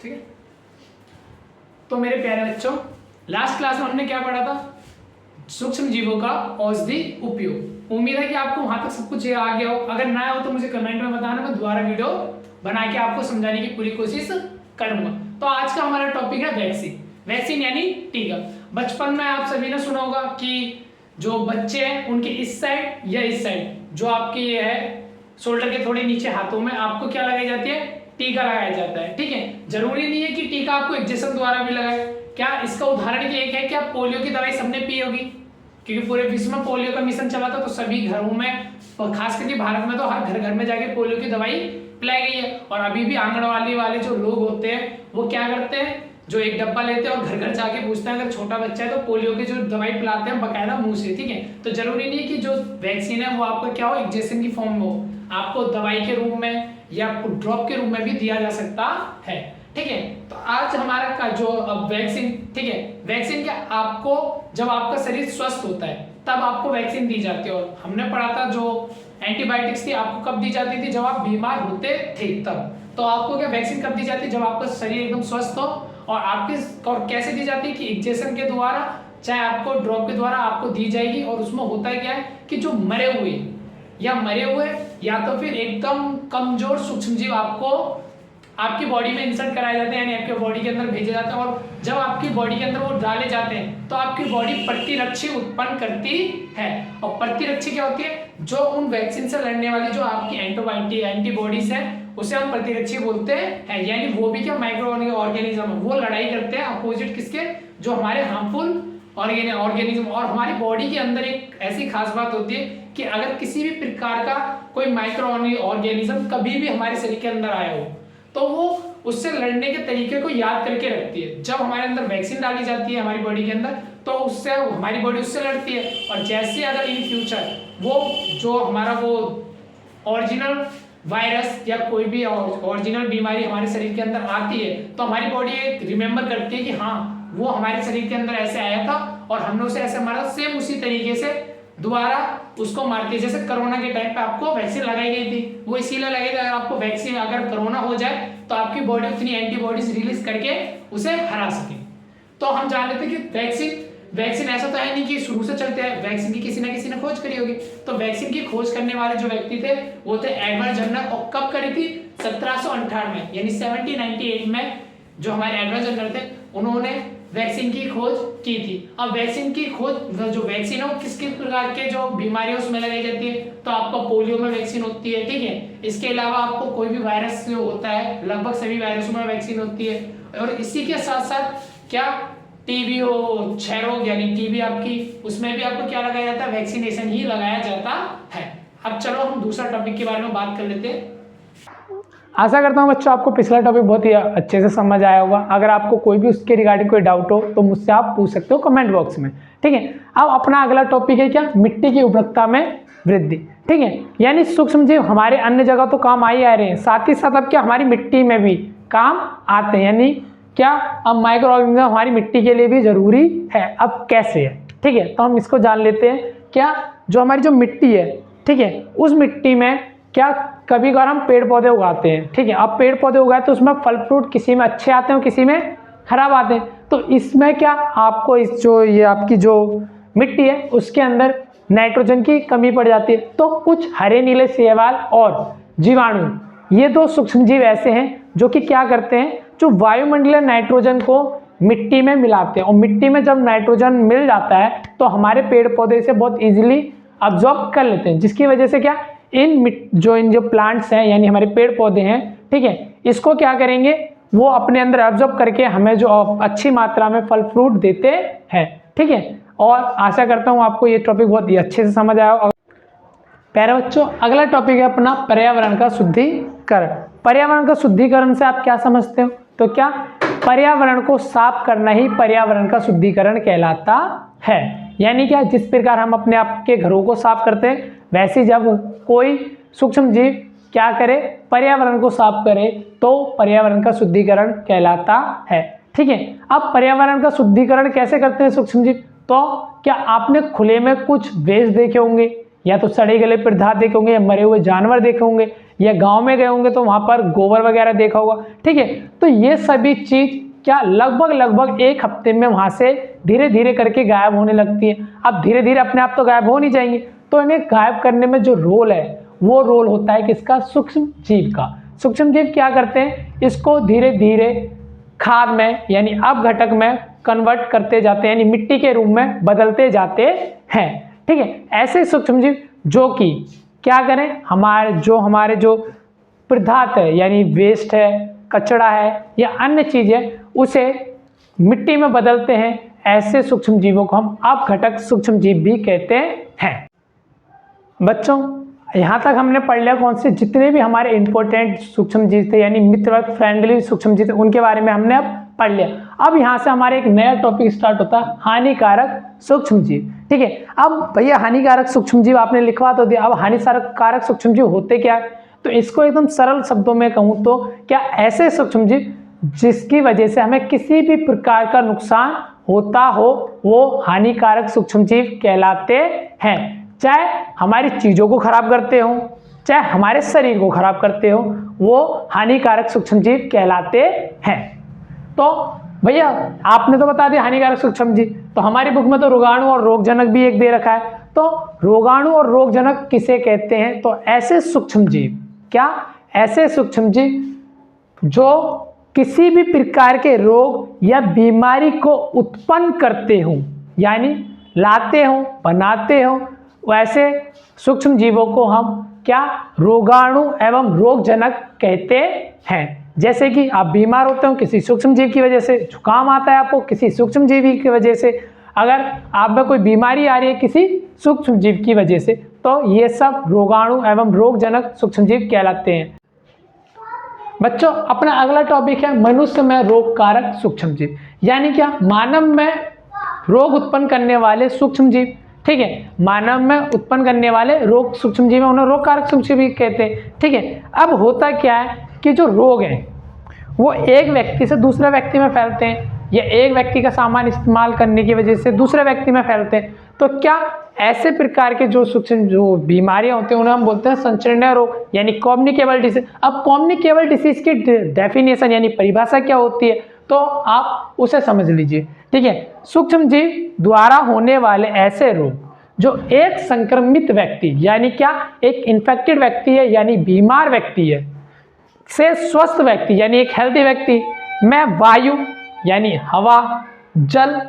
ठीक है। तो मेरे प्यारे बच्चों, लास्ट क्लास में हमने क्या पढ़ा था? सूक्ष्म जीवों का औषधि उपयोग। उम्मीद है कि आपको वहां तक सब कुछ आ गया हो। अगर ना हो तो मुझे कमेंट में बताना, मैं दोबारा वीडियो बना के आपको समझाने की पूरी कोशिश करूंगा। तो आज का हमारा टॉपिक है वैक्सीन। वैक्सीन यानी टीका। बचपन में आप सभी ने सुना होगा कि जो बच्चे हैं उनके इस साइड या इस साइड, जो आपकी ये है शोल्डर के थोड़े नीचे हाथों में, आपको क्या लगाई जाती है? टीका लगाया जाता है। ठीक है, जरूरी नहीं है कि टीका आपको इंजेक्शन द्वारा भी लगाए। क्या इसका उदाहरण एक है कि आप पोलियो की दवाई सबने पी होगी, क्योंकि पूरे विश्व में पोलियो का मिशन चला था, तो सभी घरों में और खास करके भारत में तो हर घर घर में जाके पोलियो की दवाई पिलाई गई है। और अभी भी आंगनवाड़ी वाले जो लोग होते हैं वो क्या करते हैं, जो एक डब्बा लेते हैं और घर घर जाके पूछते हैं अगर छोटा बच्चा है तो पोलियो की जो दवाई पिलाते हैं बकायदा मुंह से। ठीक है, तो जरूरी नहीं है कि जो वैक्सीन है वो आपको क्या हो, इंजेक्शन की फॉर्म में हो, आपको दवाई के रूप में या ड्रॉप के रूप में भी दिया जा सकता है। ठीक है, तो आज हमारा का जो वैक्सीन, ठीक है, वैक्सीन क्या, आपको जब आपका शरीर स्वस्थ होता है तब आपको वैक्सीन दी जाती है। और हमने पढ़ा था जो एंटीबायोटिक्स थी आपको कब दी जाती थी? जब आप बीमार होते थे तब। तो आपको क्या वैक्सीन कब दी जाती है? जब आपका शरीर एकदम स्वस्थ हो। और आपकी और कैसे दी जाती है कि इंजेक्शन के द्वारा, चाहे आपको ड्रॉप के द्वारा आपको दी जाएगी। और उसमें होता है क्या है कि जो मरे हुए या तो फिर एकदम कमजोर सूक्ष्मजीव आपको आपकी बॉडी में इंसर्ट कराए जाते हैं, यानी आपके बॉडी के अंदर भेजे जाते हैं। और जब आपकी बॉडी के अंदर वो डाले जाते हैं तो आपकी बॉडी प्रतिरक्षी उत्पन्न करती है। और प्रतिरक्षी क्या होती है? जो उन वैक्सीन से लड़ने वाली जो आपकी एंटीबॉडीज है उसे हम प्रतिरक्षी बोलते हैं। यानी वो भी क्या, माइक्रो ऑर्गेनिज्म, वो लड़ाई करते हैं अपोजिट किसके? जो हमारे हार्मफुल ऑर्गेनिज्म। और हमारी बॉडी के अंदर एक ऐसी खास बात होती है कि अगर किसी भी प्रकार का कोई माइक्रो ऑर्गेनिज्म कभी भी हमारे शरीर के अंदर आया हो तो वो उससे लड़ने के तरीके को याद करके रखती है। जब हमारे अंदर वैक्सीन डाली जाती है हमारी बॉडी के अंदर तो उससे हमारी बॉडी उससे लड़ती है। और जैसे अगर इन फ्यूचर वो जो हमारा वो ओरिजिनल वायरस या कोई भी ओरिजिनल बीमारी हमारे शरीर के अंदर आती है तो हमारी बॉडी रिमेम्बर करती है कि हाँ वो हमारे शरीर के अंदर ऐसे आया था और हमने उसे ऐसे मारा, सेम उसी तरीके से दोबारा उसको मारती है। जैसे कोरोना के टाइम पे आपको वैक्सीन लगाई गई थी, वो इसीलिए लगाई गई आपको वैक्सीन, अगर कोरोना हो जाए तो आपकी बॉडी उतनी एंटीबॉडीज रिलीज करके उसे हरा सके। तो हम जान लेते कि वैक्सीन ऐसा तो है नहीं कि शुरू से चलते हैं, वैक्सीन की किसी ना किसी ने खोज करी होगी। तो वैक्सीन की खोज करने वाले जो व्यक्ति थे वो थे एडवर्ड जनर। और कब करी थी? 1758 में, यानी 1798 में जो हमारे एडवर्ड जनर थे उन्होंने वैक्सीन की खोज की थी। अब वैक्सीन की खोज, जो वैक्सीन है वो किस किस प्रकार के जो बीमारियों उसमें लगाई जाती है? तो आपको पोलियो में वैक्सीन होती है। ठीक है, इसके अलावा आपको कोई भी वायरस जो होता है, लगभग सभी वायरसों में वैक्सीन होती है। और इसी के साथ साथ क्या, टीबी हो, क्षय रोग यानी टीबी आपकी, उसमें भी आपको क्या लगाया जाता है? वैक्सीनेशन ही लगाया जाता है। अब चलो हम दूसरा टॉपिक के बारे में बात कर लेते हैं। आशा करता हूँ बच्चों आपको पिछला टॉपिक बहुत ही अच्छे से समझ आया होगा। अगर आपको कोई भी उसके रिगार्डिंग कोई डाउट हो तो मुझसे आप पूछ सकते हो कमेंट बॉक्स में। ठीक है, अब अपना अगला टॉपिक है क्या, मिट्टी की उर्वरकता में वृद्धि। ठीक है, यानी सूक्ष्म जीव हमारे अन्य जगह तो काम आ ही आ रहे हैं, साथ ही साथ अब क्या हमारी मिट्टी में भी काम आते हैं। यानी क्या, अब माइक्रो ऑर्गेनिज्म हमारी मिट्टी के लिए भी जरूरी है। अब कैसे है? ठीक है, तो हम इसको जान लेते हैं। क्या, जो हमारी जो मिट्टी है, ठीक है, उस मिट्टी में क्या कभी कभार हम पेड़ पौधे उगाते हैं। ठीक है, अब पेड़ पौधे उगाए तो उसमें फल फ्रूट किसी में अच्छे आते हैं, किसी में खराब आते हैं। तो इसमें क्या आपको इस जो ये आपकी जो मिट्टी है उसके अंदर नाइट्रोजन की कमी पड़ जाती है। तो कुछ हरे नीले शैवाल और जीवाणु, ये दो सूक्ष्म जीव ऐसे हैं जो कि क्या करते हैं, जो वायुमंडलीय नाइट्रोजन को मिट्टी में मिलाते हैं। और मिट्टी में जब नाइट्रोजन मिल जाता है तो हमारे पेड़ पौधे इसे बहुत ईजिली अब्जॉर्ब कर लेते हैं, जिसकी वजह से क्या इन जो प्लांट्स हैं यानी हमारे पेड़ पौधे हैं, ठीक है, इसको क्या करेंगे, वो अपने अंदर एब्जॉर्ब करके हमें जो अच्छी मात्रा में फल फ्रूट देते हैं। ठीक है, और आशा करता हूँ आपको ये टॉपिक बहुत ही अच्छे से समझ आया होगा। प्यारे बच्चों, अगला टॉपिक है अपना पर्यावरण का शुद्धिकरण। पर्यावरण का शुद्धिकरण से आप क्या समझते हो? तो क्या, पर्यावरण को साफ करना ही पर्यावरण का शुद्धिकरण कहलाता है। यानी क्या, जिस प्रकार हम अपने आप के घरों को साफ करते हैं वैसे जब कोई सूक्ष्म जीव क्या करे, पर्यावरण को साफ करे तो पर्यावरण का शुद्धिकरण कहलाता है। ठीक है, अब पर्यावरण का शुद्धिकरण कैसे करते हैं सूक्ष्म जीव? तो क्या आपने खुले में कुछ वेस्ट देखे होंगे या तो सड़े गले पदार्थ देखे होंगे, या मरे हुए जानवर देखे होंगे, या गांव में गए होंगे तो वहां पर गोबर वगैरह देखा होगा। ठीक है, तो ये सभी चीज क्या लगभग 1 हफ्ते में वहां से धीरे धीरे करके गायब होने लगती है। अब धीरे धीरे अपने आप तो गायब हो नहीं जाएंगी, तो इन्हें गायब करने में जो रोल है वो रोल होता है किसका? सूक्ष्म जीव का। सूक्ष्म जीव क्या करते हैं? इसको धीरे धीरे खाद में यानी अपघटक में कन्वर्ट करते जाते हैं, यानी मिट्टी के रूप में बदलते जाते हैं। ठीक है, ऐसे सूक्ष्म जीव जो कि क्या करें, हमारे जो पदार्थ है यानी वेस्ट है, कचरा है या अन्य चीज है, उसे मिट्टी में बदलते हैं। ऐसे सूक्ष्म जीवों को हम अपघटक सूक्ष्म जीव भी कहते हैं। बच्चों, यहाँ तक हमने पढ़ लिया कौन से जितने भी हमारे इंपॉर्टेंट सूक्ष्म जीव थे यानी मित्र फ्रेंडली सूक्ष्म जीव थे, उनके बारे में हमने अब पढ़ लिया। अब यहाँ से हमारे एक नया टॉपिक स्टार्ट होता है, हानिकारक सूक्ष्म जीव। ठीक है, अब भैया हानिकारक सूक्ष्म जीव आपने लिखवा तो दिया, अब हानिकारक सूक्ष्म जीव होते क्या है? तो इसको एकदम सरल शब्दों में कहूँ तो क्या ऐसे सूक्ष्म जीव जिसकी वजह से हमें किसी भी प्रकार का नुकसान होता हो वो हानिकारक सूक्ष्म जीव कहलाते हैं। चाहे हमारी चीजों को खराब करते हो, चाहे हमारे शरीर को खराब करते हो, वो हानिकारक सूक्ष्म जीव कहलाते हैं। तो भैया आपने तो बता दिया हानिकारक सूक्ष्म जीव, तो हमारी बुक में तो रोगाणु और रोगजनक भी एक दे रखा है। तो रोगाणु और रोगजनक किसे कहते हैं? तो ऐसे सूक्ष्म जीव, क्या ऐसे सूक्ष्म जीव जो किसी भी प्रकार के रोग या बीमारी को उत्पन्न करते हो यानी लाते हो, बनाते हो, वैसे सूक्ष्म जीवों को हम क्या रोगाणु एवं रोगजनक कहते हैं। जैसे कि आप बीमार होते हो किसी सूक्ष्म जीव की वजह से, जुकाम आता है आपको किसी सूक्ष्म जीव की वजह से, अगर आप में कोई बीमारी आ रही है किसी सूक्ष्म जीव की वजह से, तो ये सब रोगाणु एवं रोगजनक सूक्ष्म जीव कहलाते हैं। बच्चों, अपना अगला टॉपिक है मनुष्य में रोग कारक सूक्ष्म जीव, यानी क्या? मानव में रोग उत्पन्न करने वाले सूक्ष्म जीव। ठीक है, मानव में उत्पन्न करने वाले रोग सूक्ष्म जीव उन्हें रोग कारक सूक्ष्म जीव कहते हैं। ठीक है, अब होता क्या है कि जो रोग हैं वो एक व्यक्ति से दूसरे व्यक्ति में फैलते हैं या एक व्यक्ति का सामान इस्तेमाल करने की वजह से दूसरे व्यक्ति में फैलते हैं। तो क्या ऐसे प्रकार के जो सूक्ष्म जो बीमारियां होती हैं उन्हें हम बोलते हैं संचरणीय रोग यानी कम्युनिकेबल डिसीज। अब कम्युनिकेबल डिसीज की डेफिनेशन यानी परिभाषा क्या होती है तो आप उसे समझ लीजिए। ठीक है, सूक्ष्म जीव द्वारा होने वाले ऐसे रोग जो एक संक्रमित व्यक्ति यानी क्या एक इन्फेक्टेड व्यक्ति है यानी बीमार व्यक्ति है से स्वस्थ व्यक्ति यानी एक हेल्दी व्यक्ति में वायु यानी हवा, जल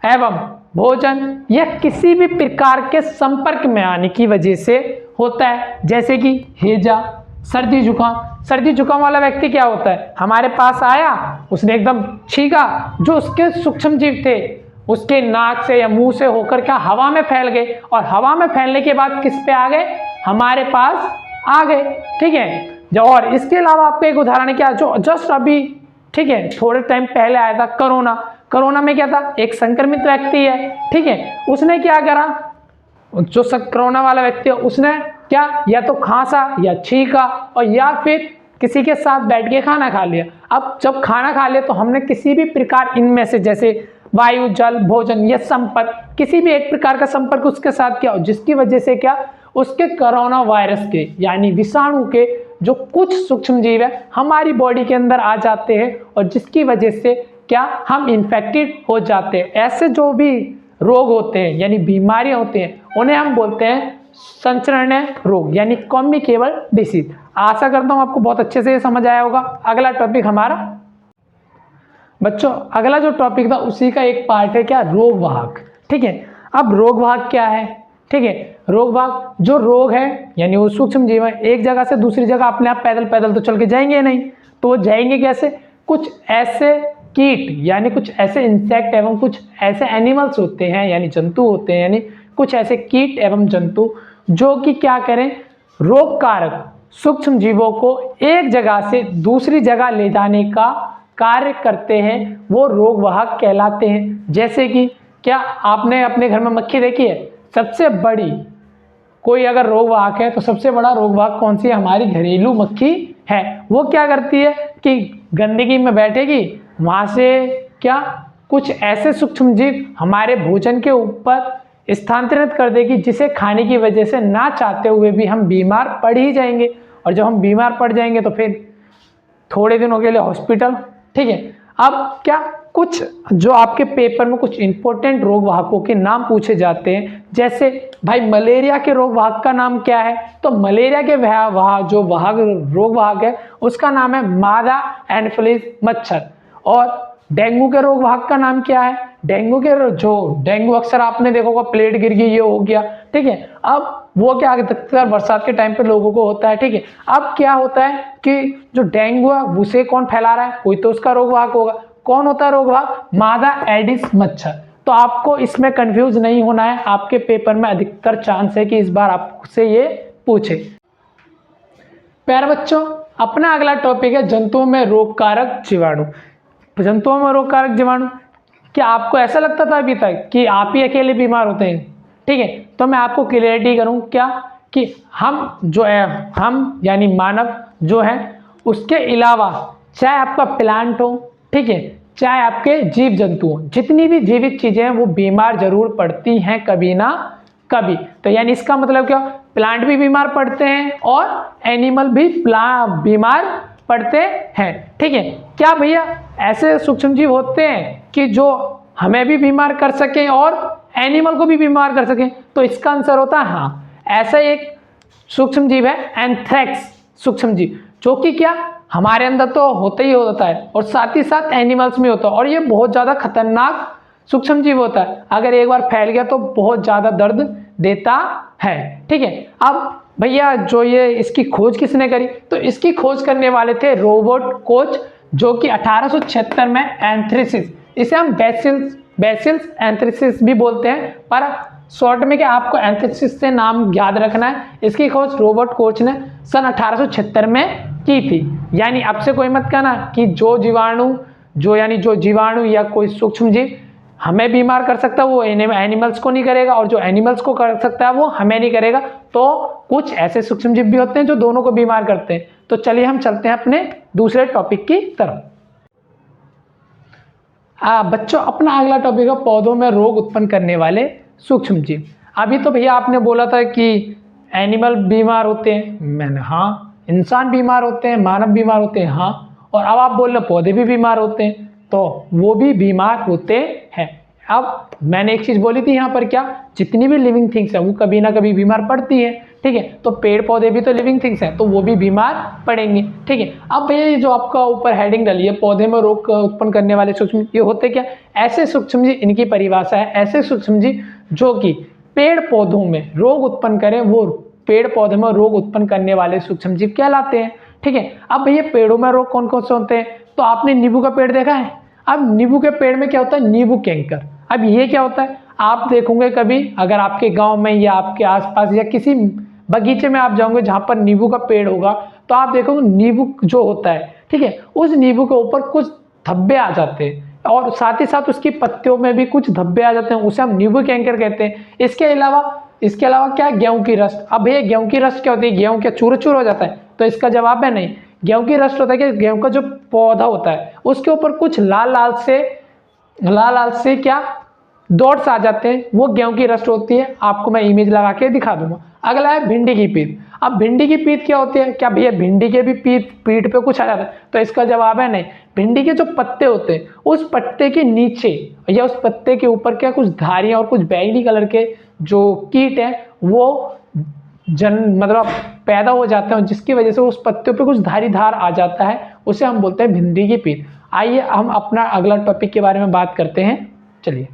एवं भोजन या किसी भी प्रकार के संपर्क में आने की वजह से होता है। जैसे कि हैजा, सर्दी जुकाम। सर्दी जुकाम वाला व्यक्ति क्या होता है, हमारे पास आया, उसने एकदम छींका, जो उसके सूक्ष्म जीव थे उसके नाक से या मुंह से होकर क्या हवा में फैल गए और हवा में फैलने के बाद किस पे आ गए, हमारे पास आ गए। ठीक है, और इसके अलावा आपको एक उदाहरण क्या जो जस्ट अभी ठीक है थोड़े टाइम पहले आया था, कोरोना। कोरोना में क्या था, एक संक्रमित व्यक्ति है। ठीक है, उसने क्या करा, जो कोरोना वाला व्यक्ति है उसने क्या या तो खांसा या छींका और या फिर किसी के साथ बैठ के खाना खा लिया। अब जब खाना खा लिया तो हमने किसी भी प्रकार इनमें से जैसे वायु, जल, भोजन या संपर्क, किसी भी एक प्रकार का संपर्क उसके साथ किया जिसकी वजह से क्या उसके कोरोना वायरस के यानी विषाणु के जो कुछ सूक्ष्म जीव है हमारी बॉडी के अंदर आ जाते हैं और जिसकी वजह से क्या हम इन्फेक्टेड हो जाते हैं। ऐसे जो भी रोग होते हैं यानी बीमारियां होती हैं उन्हें हम बोलते हैं संचरणीय रोग यानी कम्युनिकेबल डिसीज। आशा करता हूं आपको बहुत अच्छे से ये समझ आया होगा। अगला टॉपिक हमारा बच्चों, अगला जो टॉपिक था उसी का एक पार्ट है क्या, रोग वाहक। ठीक है, अब रोग वाहक क्या है, ठीक है, रोग वाहक जो रोग है यानी वो सूक्ष्म जीव है, एक जगह से दूसरी जगह अपने आप पैदल पैदल तो चल के जाएंगे नहीं, तो वो जाएंगे कैसे, कुछ ऐसे कीट यानी कुछ ऐसे इंसेक्ट एवं कुछ ऐसे एनिमल्स होते हैं यानी जंतु होते हैं, यानी कुछ ऐसे कीट एवं जंतु जो कि क्या करें, रोग कारक सूक्ष्म जीवों को एक जगह से दूसरी जगह ले जाने का कार्य करते हैं, वो रोग वाहक कहलाते हैं। जैसे कि क्या आपने अपने घर में मक्खी देखी है, सबसे बड़ी कोई अगर रोग वाहक है तो सबसे बड़ा रोग वाहक कौन सी है, हमारी घरेलू मक्खी है। वो क्या करती है कि गंदगी में बैठेगी, वहां से क्या कुछ ऐसे सूक्ष्म जीव हमारे भोजन के ऊपर स्थानांतरित कर देगी, जिसे खाने की वजह से ना चाहते हुए भी हम बीमार पड़ ही जाएंगे। और जब हम बीमार पड़ जाएंगे तो फिर थोड़े दिनों के लिए हॉस्पिटल। ठीक है, अब क्या कुछ जो आपके पेपर में कुछ इंपॉर्टेंट रोग वाहकों के नाम पूछे जाते हैं, जैसे भाई मलेरिया के रोग वाहक का नाम क्या है, तो मलेरिया के जो रोग वाहक है उसका नाम है मादा एनोफिलीज मच्छर। और डेंगू के रोग वाहक का नाम क्या है, डेंगू अक्सर आपने देखा होगा प्लेट गिर गई, ये हो गया। ठीक है, अब वो क्या अक्सर बरसात के टाइम पे लोगों को होता है। ठीक है, अब क्या होता है कि जो डेंगू है उसे कौन फैला रहा है, कोई तो उसका रोग वाहक होगा। कौन होता है रोग वाहक, मादा एडिस मच्छर। तो आपको इसमें कंफ्यूज नहीं होना है, आपके पेपर में अधिकतर चांस है कि इस बार आपसे ये पूछे। प्यारे बच्चों, अपना अगला टॉपिक है जंतुओं में रोगकारक जीवाणु। जंतुओं में रोगकारक जीवाणु, क्या आपको ऐसा लगता था अभी तक कि आप ही अकेले बीमार होते हैं? ठीक है, तो मैं आपको क्लियरिटी करूं क्या कि हम यानी मानव जो है उसके अलावा चाहे आपका प्लांट हो, ठीक है, चाहे आपके जीव जंतु हो, जितनी भी जीवित चीजें हैं वो बीमार जरूर पड़ती हैं कभी ना कभी। तो यानी इसका मतलब क्या, प्लांट भी बीमार पड़ते हैं और एनिमल भी बीमार पड़ते हैं। ठीक है, क्या भैया ऐसे सूक्ष्म जीव होते हैं कि जो हमें भी बीमार कर सकें और एनिमल को भी बीमार कर सकें? तो इसका आंसर होता है हाँ, ऐसा एक सूक्ष्म जीव है एंथ्रेक्स सूक्ष्म जीव, जो कि क्या हमारे अंदर तो होता ही होता है और साथ ही साथ एनिमल्स में होता है। और ये बहुत ज़्यादा खतरनाक सूक्ष्म जीव होता है, अगर एक बार फैल गया तो बहुत ज़्यादा दर्द देता है। ठीक है, अब भैया जो ये इसकी खोज किसने करी, तो इसकी खोज करने वाले थे रोबर्ट कोच, जो कि 1876 में एंथ्रेसिस, इसे हम बेसिल्स एंथ्रेसिस भी बोलते हैं, पर शॉर्ट में क्या आपको एंथ्रेसिस से नाम याद रखना है। इसकी खोज रोबर्ट कोच ने सन 1876 में की थी। यानी अब से कोई मत कहना कि जो जीवाणु या कोई सूक्ष्म जीव हमें बीमार कर सकता है वो एनिमल्स को नहीं करेगा, और जो एनिमल्स को कर सकता है वो हमें नहीं करेगा। तो कुछ ऐसे सूक्ष्म जीव भी होते हैं जो दोनों को बीमार करते हैं। तो चलिए हम चलते हैं अपने दूसरे टॉपिक की तरफ। बच्चों, अपना अगला टॉपिक है पौधों में रोग उत्पन्न करने वाले सूक्ष्म जीव। अभी तो भैया आपने बोला था कि एनिमल बीमार होते हैं, मैंने हाँ, इंसान बीमार होते हैं, मानव बीमार होते हैं, हाँ, और अब आप बोल रहे पौधे भी बीमार होते हैं, तो वो भी बीमार होते हैं। अब मैंने एक चीज बोली थी यहाँ पर, क्या जितनी भी लिविंग थिंग्स हैं वो कभी ना कभी बीमार पड़ती है। ठीक है, तो पेड़ पौधे भी तो लिविंग थिंग्स हैं, तो वो भी बीमार पड़ेंगे। ठीक है, अब भैया ये जो आपका ऊपर हेडिंग डाली है पौधे में रोग उत्पन्न करने वाले सूक्ष्म, ये होते क्या, ऐसे सूक्ष्म जीव, इनकी परिभाषा है ऐसे सूक्ष्म जीव जो कि पेड़ पौधों में रोग उत्पन्न करें, वो पेड़ पौधे में रोग उत्पन्न करने वाले सूक्ष्म जीव कहलाते हैं। ठीक है, अब भैया पेड़ों में रोग कौन कौन से होते हैं, तो आपने नींबू का पेड़ देखा है। अब नींबू के पेड़ में क्या होता है, नींबू कैंकर। अब ये क्या होता है, आप देखोगे कभी अगर आपके गांव में या आपके आसपास या किसी बगीचे में आप जाओगे जहां पर नींबू का पेड़ होगा, तो आप देखोगे नींबू जो होता है, ठीक है, उस नींबू के ऊपर कुछ धब्बे आ जाते हैं और साथ ही साथ उसकी पत्तियों में भी कुछ धब्बे आ जाते हैं, उसे हम नींबू कैंकर कहते हैं। इसके अलावा क्या, गेहूं की रस्ट। अब भैया गेहूं की रस्ट क्या होती है, गेहूं क्या चूर चूर हो जाता है, तो इसका जवाब है नहीं। गेहूं की रस्ट होता है कि गेहूं का जो पौधा होता है उसके ऊपर कुछ लाल लाल से क्या डॉट्स आ जाते हैं, वो गेहूं की रस्ट होती है। आपको मैं इमेज लगा के दिखा दूंगा। अगला है भिंडी की पीत। अब भिंडी की पीत क्या होती है, क्या भैया भिंडी के भी पीठ पे कुछ आ जाता है, तो इसका जवाब है नहीं। भिंडी के जो पत्ते होते हैं उस पत्ते के नीचे या उस पत्ते के ऊपर क्या कुछ धारियां और कुछ बैंगनी कलर के जो कीट है वो मतलब पैदा हो जाते हैं, जिसकी वजह से उस पत्ते पे कुछ धारीदार आ जाता है, उसे हम बोलते हैं भिंडी की पीत। आइए हम अपना अगला टॉपिक के बारे में बात करते हैं, चलिए।